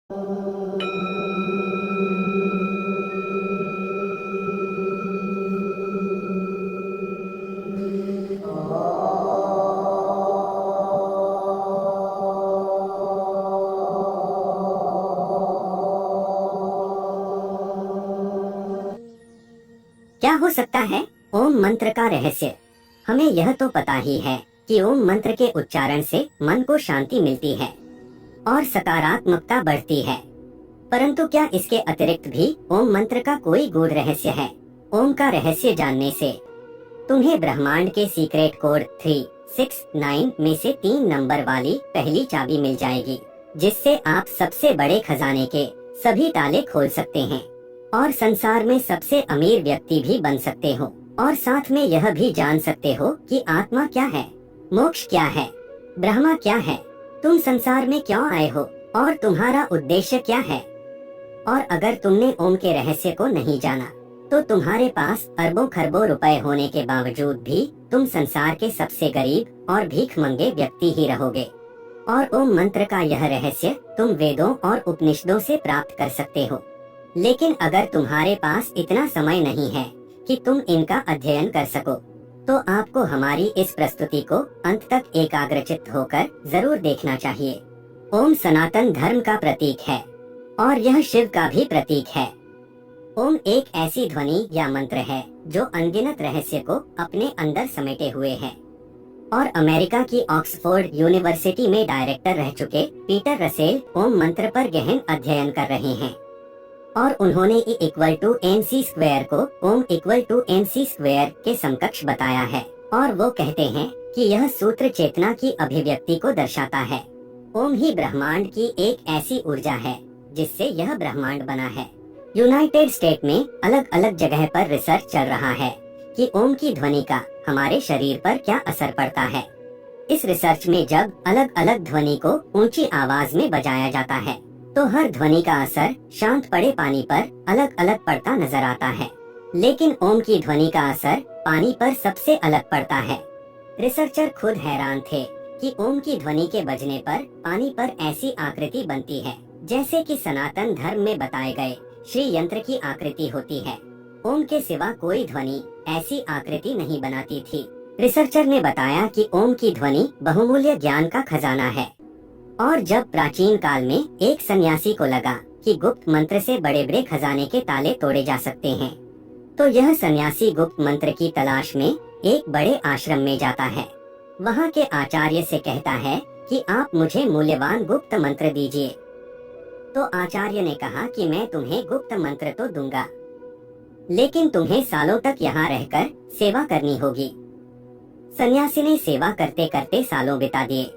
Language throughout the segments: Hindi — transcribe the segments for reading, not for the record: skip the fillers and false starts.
क्या हो सकता है ओम मंत्र का रहस्य? हमें यह तो पता ही है कि ओम मंत्र के उच्चारण से मन को शांति मिलती है और सकारात्मकता बढ़ती है। परंतु क्या इसके अतिरिक्त भी ओम मंत्र का कोई गूढ़ रहस्य है? ओम का रहस्य जानने से तुम्हें ब्रह्मांड के सीक्रेट कोड 369 में से 3 नंबर वाली पहली चाबी मिल जाएगी, जिससे आप सबसे बड़े खजाने के सभी ताले खोल सकते हैं और संसार में सबसे अमीर व्यक्ति भी बन सकते हो। और साथ में यह भी जान सकते हो कि आत्मा क्या है, मोक्ष क्या है, ब्रह्मा क्या है, तुम संसार में क्यों आए हो और तुम्हारा उद्देश्य क्या है। और अगर तुमने ओम के रहस्य को नहीं जाना तो तुम्हारे पास अरबों खरबों रुपए होने के बावजूद भी तुम संसार के सबसे गरीब और भीखमंगे व्यक्ति ही रहोगे। और ओम मंत्र का यह रहस्य तुम वेदों और उपनिषदों से प्राप्त कर सकते हो, लेकिन अगर तुम्हारे पास इतना समय नहीं है कि तुम इनका अध्ययन कर सको, तो आपको हमारी इस प्रस्तुति को अंत तक एकाग्रचित्त होकर जरूर देखना चाहिए। ओम सनातन धर्म का प्रतीक है और यह शिव का भी प्रतीक है। ओम एक ऐसी ध्वनि या मंत्र है जो अनगिनत रहस्य को अपने अंदर समेटे हुए है। और अमेरिका की ऑक्सफोर्ड यूनिवर्सिटी में डायरेक्टर रह चुके पीटर रसेल ओम मंत्र पर गहन अध्ययन कर रहे हैं और उन्होंने E=mc² को ओम =mc² के समकक्ष बताया है। और वो कहते हैं कि यह सूत्र चेतना की अभिव्यक्ति को दर्शाता है। ओम ही ब्रह्मांड की एक ऐसी ऊर्जा है जिससे यह ब्रह्मांड बना है। यूनाइटेड स्टेट में अलग अलग जगह पर रिसर्च चल रहा है कि ओम की ध्वनि का हमारे शरीर पर क्या असर पड़ता है। इस रिसर्च में जब अलग अलग ध्वनि को ऊंची आवाज में बजाया जाता है तो हर ध्वनि का असर शांत पड़े पानी पर अलग अलग पड़ता नजर आता है, लेकिन ओम की ध्वनि का असर पानी पर सबसे अलग पड़ता है। रिसर्चर खुद हैरान थे कि ओम की ध्वनि के बजने पर पानी पर ऐसी आकृति बनती है जैसे कि सनातन धर्म में बताए गए श्री यंत्र की आकृति होती है। ओम के सिवा कोई ध्वनि ऐसी आकृति नहीं बनाती थी। रिसर्चर ने बताया कि ओम की ध्वनि बहुमूल्य ज्ञान का खजाना है। और जब प्राचीन काल में एक सन्यासी को लगा कि गुप्त मंत्र से बड़े बड़े खजाने के ताले तोड़े जा सकते हैं, तो यह सन्यासी गुप्त मंत्र की तलाश में एक बड़े आश्रम में जाता है। वहाँ के आचार्य से कहता है कि आप मुझे मूल्यवान गुप्त मंत्र दीजिए। तो आचार्य ने कहा कि मैं तुम्हें गुप्त मंत्र तो दूंगा, लेकिन तुम्हें सालों तक यहाँ रहकर सेवा करनी होगी। सन्यासी ने सेवा करते करते सालों बिता दिए।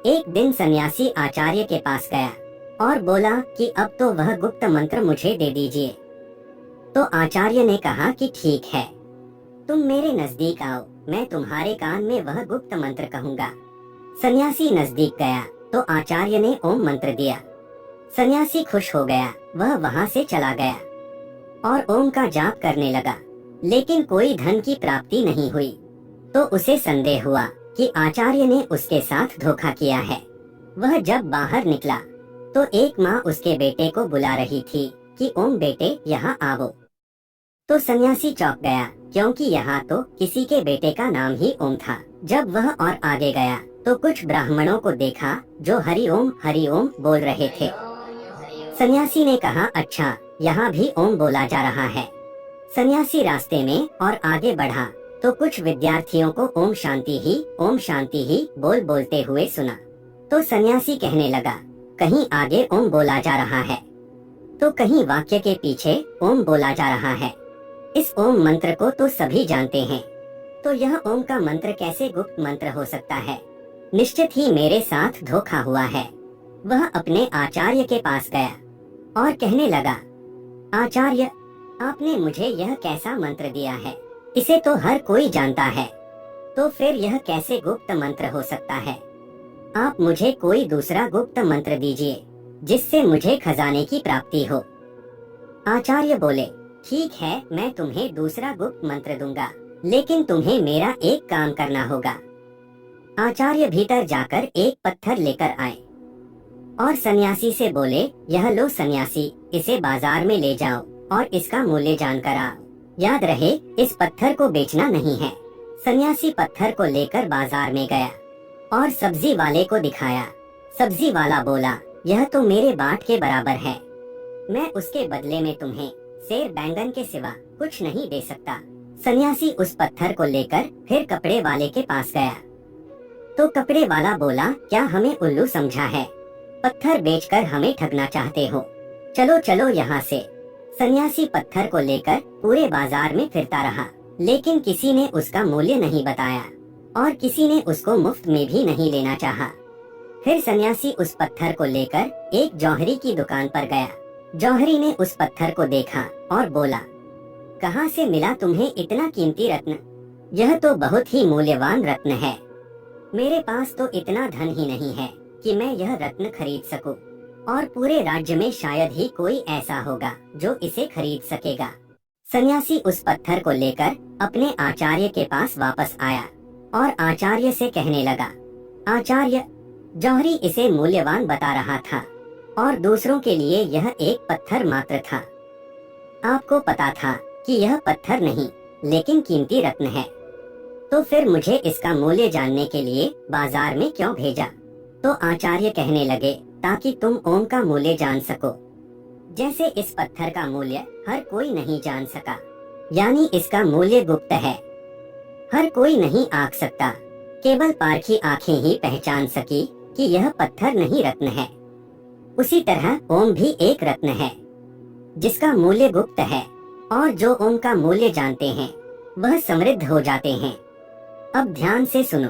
एक दिन सन्यासी आचार्य के पास गया और बोला कि अब तो वह गुप्त मंत्र मुझे दे दीजिए। तो आचार्य ने कहा कि ठीक है, तुम मेरे नजदीक आओ, मैं तुम्हारे कान में वह गुप्त मंत्र कहूँगा। सन्यासी नजदीक गया तो आचार्य ने ओम मंत्र दिया। सन्यासी खुश हो गया, वह वहाँ से चला गया और ओम का जाप करने लगा, लेकिन कोई धन की प्राप्ति नहीं हुई। तो उसे संदेह हुआ कि आचार्य ने उसके साथ धोखा किया है। वह जब बाहर निकला तो एक माँ उसके बेटे को बुला रही थी कि ओम बेटे यहाँ आओ। तो सन्यासी चौंक गया, क्योंकि यहाँ तो किसी के बेटे का नाम ही ओम था। जब वह और आगे गया तो कुछ ब्राह्मणों को देखा जो हरि ओम बोल रहे थे। सन्यासी ने कहा, अच्छा, यहाँ भी ओम बोला जा रहा है। सन्यासी रास्ते में और आगे बढ़ा तो कुछ विद्यार्थियों को ओम शांति ही बोलते हुए सुना। तो सन्यासी कहने लगा, कहीं आगे ओम बोला जा रहा है तो कहीं वाक्य के पीछे ओम बोला जा रहा है। इस ओम मंत्र को तो सभी जानते हैं, तो यह ओम का मंत्र कैसे गुप्त मंत्र हो सकता है? निश्चित ही मेरे साथ धोखा हुआ है। वह अपने आचार्य के पास गया और कहने लगा, आचार्य, आपने मुझे यह कैसा मंत्र दिया है? इसे तो हर कोई जानता है, तो फिर यह कैसे गुप्त मंत्र हो सकता है? आप मुझे कोई दूसरा गुप्त मंत्र दीजिए जिससे मुझे खजाने की प्राप्ति हो। आचार्य बोले, ठीक है, मैं तुम्हें दूसरा गुप्त मंत्र दूंगा, लेकिन तुम्हें मेरा एक काम करना होगा। आचार्य भीतर जाकर एक पत्थर लेकर आए और सन्यासी से बोले, यह लो सन्यासी, इसे बाजार में ले जाओ और इसका मूल्य जानकर आओ। याद रहे, इस पत्थर को बेचना नहीं है। सन्यासी पत्थर को लेकर बाजार में गया और सब्जी वाले को दिखाया। सब्जी वाला बोला, यह तो मेरे बाट के बराबर है, मैं उसके बदले में तुम्हें सेर बैंगन के सिवा कुछ नहीं दे सकता। सन्यासी उस पत्थर को लेकर फिर कपड़े वाले के पास गया तो कपड़े वाला बोला, क्या हमें उल्लू समझा है? पत्थर बेचकर हमें ठगना चाहते हो? चलो चलो यहाँ से। सन्यासी पत्थर को लेकर पूरे बाजार में फिरता रहा, लेकिन किसी ने उसका मूल्य नहीं बताया और किसी ने उसको मुफ्त में भी नहीं लेना चाहा। फिर सन्यासी उस पत्थर को लेकर एक जौहरी की दुकान पर गया। जौहरी ने उस पत्थर को देखा और बोला, कहाँ से मिला तुम्हें इतना कीमती रत्न? यह तो बहुत ही मूल्यवान रत्न है। मेरे पास तो इतना धन ही नहीं है कि मैं यह रत्न खरीद सकूं, और पूरे राज्य में शायद ही कोई ऐसा होगा जो इसे खरीद सकेगा। सन्यासी उस पत्थर को लेकर अपने आचार्य के पास वापस आया और आचार्य से कहने लगा, आचार्य, जौहरी इसे मूल्यवान बता रहा था और दूसरों के लिए यह एक पत्थर मात्र था। आपको पता था कि यह पत्थर नहीं लेकिन कीमती रत्न है, तो फिर मुझे इसका मूल्य जानने के लिए बाजार में क्यों भेजा? तो आचार्य कहने लगे, ताकि तुम ओम का मूल्य जान सको। जैसे इस पत्थर का मूल्य हर कोई नहीं जान सका, यानी इसका मूल्य गुप्त है, हर कोई नहीं आंक सकता, केवल पारखी आंखें ही पहचान सकी कि यह पत्थर नहीं रत्न है। उसी तरह ओम भी एक रत्न है जिसका मूल्य गुप्त है, और जो ओम का मूल्य जानते हैं वह समृद्ध हो जाते हैं। अब ध्यान से सुनो,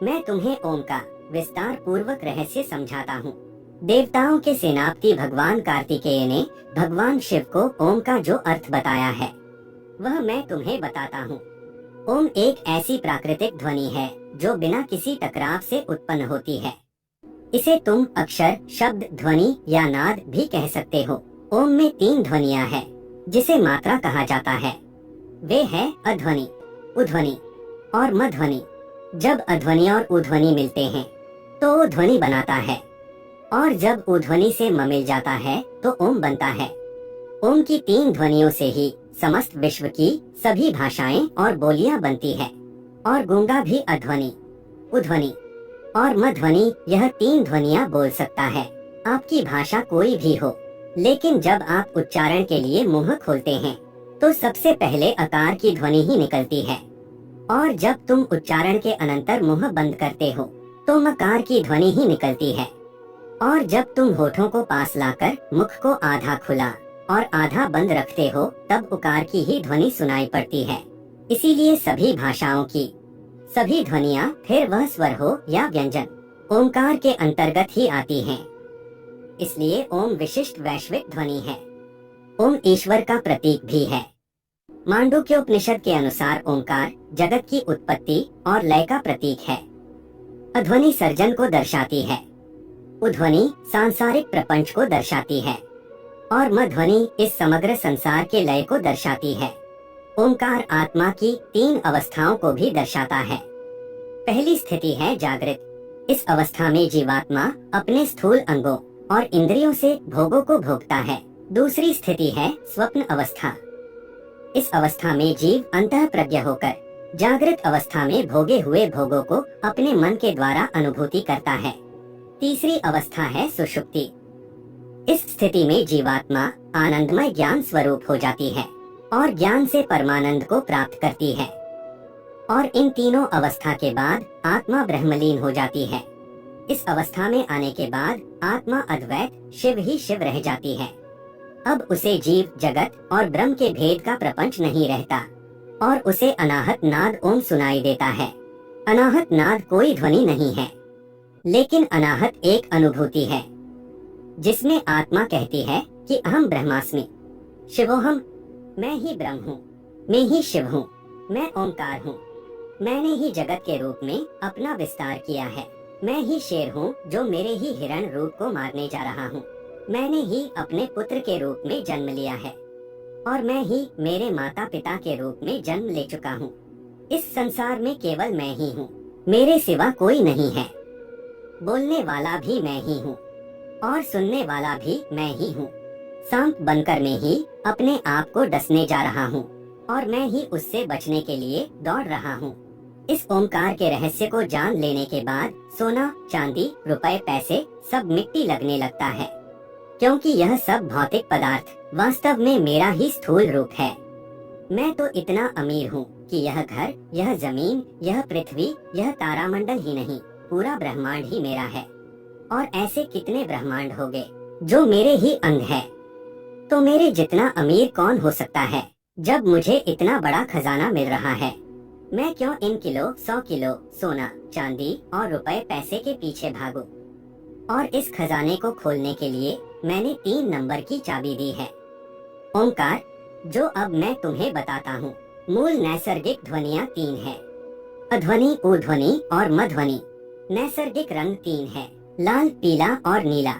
मैं तुम्हें ओम का विस्तार पूर्वक रहस्य समझाता हूँ। देवताओं के सेनापति भगवान कार्तिकेय ने भगवान शिव को ओम का जो अर्थ बताया है वह मैं तुम्हें बताता हूँ। ओम एक ऐसी प्राकृतिक ध्वनि है जो बिना किसी टकराव से उत्पन्न होती है। इसे तुम अक्षर, शब्द, ध्वनि या नाद भी कह सकते हो। ओम में 3 ध्वनियाँ हैं जिसे मात्रा कहा जाता है। वे है अध्वनि, उध्वनि और मध्वनि। जब अध्वनि और उध्वनि मिलते हैं तो वो ध्वनि बनाता है, और जब उध्वनि से म मिल जाता है तो ओम बनता है। ओम की 3 ध्वनियों से ही समस्त विश्व की सभी भाषाएं और बोलियां बनती है। और गूंगा भी अध्वनि, उध्वनि और मध्वनि, यह 3 ध्वनियां बोल सकता है। आपकी भाषा कोई भी हो, लेकिन जब आप उच्चारण के लिए मुंह खोलते हैं तो सबसे पहले अकार की ध्वनि ही निकलती है, और जब तुम उच्चारण के अनंतर मुंह बंद करते हो तो मकार की ध्वनि ही निकलती है। और जब तुम होठों को पास लाकर मुख को आधा खुला और आधा बंद रखते हो तब उकार की ही ध्वनि सुनाई पड़ती है। इसीलिए सभी भाषाओं की सभी ध्वनियाँ, फिर वह स्वर हो या व्यंजन, ओंकार के अंतर्गत ही आती हैं। इसलिए ओम विशिष्ट वैश्विक ध्वनि है। ओम ईश्वर का प्रतीक भी है। मांडूक्योपनिषद के अनुसार ओंकार जगत की उत्पत्ति और लय का प्रतीक है। अध्वनि सर्जन को दर्शाती है, उध्वनि सांसारिक प्रपंच को दर्शाती है, और मध्वनि इस समग्र संसार के लय को दर्शाती है। ओंकार आत्मा की 3 अवस्थाओं को भी दर्शाता है। पहली स्थिति है जागृत। इस अवस्था में जीवात्मा अपने स्थूल अंगों और इंद्रियों से भोगों को भोगता है। दूसरी स्थिति है स्वप्न अवस्था। इस अवस्था में जीव अंतः प्रज्ञ होकर जागृत अवस्था में भोगे हुए भोगों को अपने मन के द्वारा अनुभूति करता है। तीसरी अवस्था है सुषुप्ति। इस स्थिति में जीवात्मा आनंदमय ज्ञान स्वरूप हो जाती है और ज्ञान से परमानंद को प्राप्त करती है। और इन तीनों अवस्था के बाद आत्मा ब्रह्मलीन हो जाती है। इस अवस्था में आने के बाद आत्मा अद्वैत शिव ही शिव रह जाती है। अब उसे जीव जगत और ब्रह्म के भेद का प्रपंच नहीं रहता, और उसे अनाहत नाद ओम सुनाई देता है। अनाहत नाद कोई ध्वनि नहीं है, लेकिन अनाहत एक अनुभूति है जिसमें आत्मा कहती है कि अहम ब्रह्मास्मि, शिवोहम, मैं ही ब्रह्म हूँ, मैं ही शिव हूँ, मैं ओंकार हूँ। मैंने ही जगत के रूप में अपना विस्तार किया है। मैं ही शेर हूँ जो मेरे ही हिरण रूप को मारने जा रहा हूँ। मैंने ही अपने पुत्र के रूप में जन्म लिया है, और मैं ही मेरे माता पिता के रूप में जन्म ले चुका हूँ। इस संसार में केवल मैं ही हूँ, मेरे सिवा कोई नहीं है। बोलने वाला भी मैं ही हूँ, और सुनने वाला भी मैं ही हूँ। सांप बनकर मैं ही अपने आप को डसने जा रहा हूँ और मैं ही उससे बचने के लिए दौड़ रहा हूँ। इस ओमकार के रहस्य को जान लेने के बाद सोना, चांदी, रुपए, पैसे सब मिट्टी लगने लगता है, क्योंकि यह सब भौतिक पदार्थ वास्तव में मेरा ही स्थूल रूप है। मैं तो इतना अमीर हूँ कि यह घर, यह जमीन, यह पृथ्वी, यह तारामंडल ही नहीं, पूरा ब्रह्मांड ही मेरा है। और ऐसे कितने ब्रह्मांड होंगे जो मेरे ही अंग है। तो मेरे जितना अमीर कौन हो सकता है जब मुझे इतना बड़ा खजाना मिल रहा है। मैं क्यों इन किलो 100 किलो सोना, चांदी और रुपए पैसे के पीछे भागूं? और इस खजाने को खोलने के लिए मैंने 3 नंबर की चाबी दी है। ओमकार, जो अब मैं तुम्हें बताता हूँ, मूल नैसर्गिक ध्वनियाँ 3 है। अध्वनि, ऊर्ध्वनि और मध्वनि। नैसर्गिक रंग 3 है, लाल, पीला और नीला।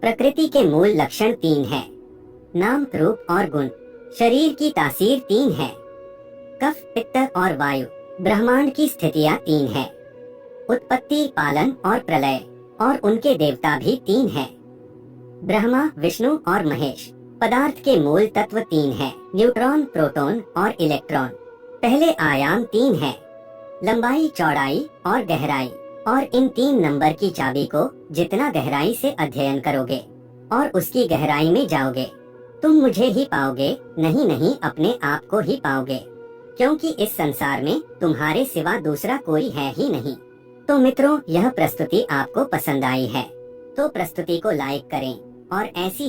प्रकृति के मूल लक्षण 3 है, नाम, रूप और गुण। शरीर की तासीर 3 है, कफ, पित्त और वायु। ब्रह्मांड की स्थितियाँ 3 है, उत्पत्ति, पालन और प्रलय। और उनके देवता भी 3 है, ब्रह्मा, विष्णु और महेश। पदार्थ के मूल तत्व 3 है, न्यूट्रॉन, प्रोटॉन और इलेक्ट्रॉन। पहले आयाम 3 है, लंबाई, चौड़ाई और गहराई। और इन 3 नंबर की चाबी को जितना गहराई से अध्ययन करोगे और उसकी गहराई में जाओगे, तुम मुझे ही पाओगे, नहीं अपने आप को ही पाओगे, क्योंकि इस संसार में तुम्हारे सिवा दूसरा कोई है ही नहीं। तो मित्रों, यह प्रस्तुति आपको पसंद आई है तो प्रस्तुति को लाइक करें और ऐसी ही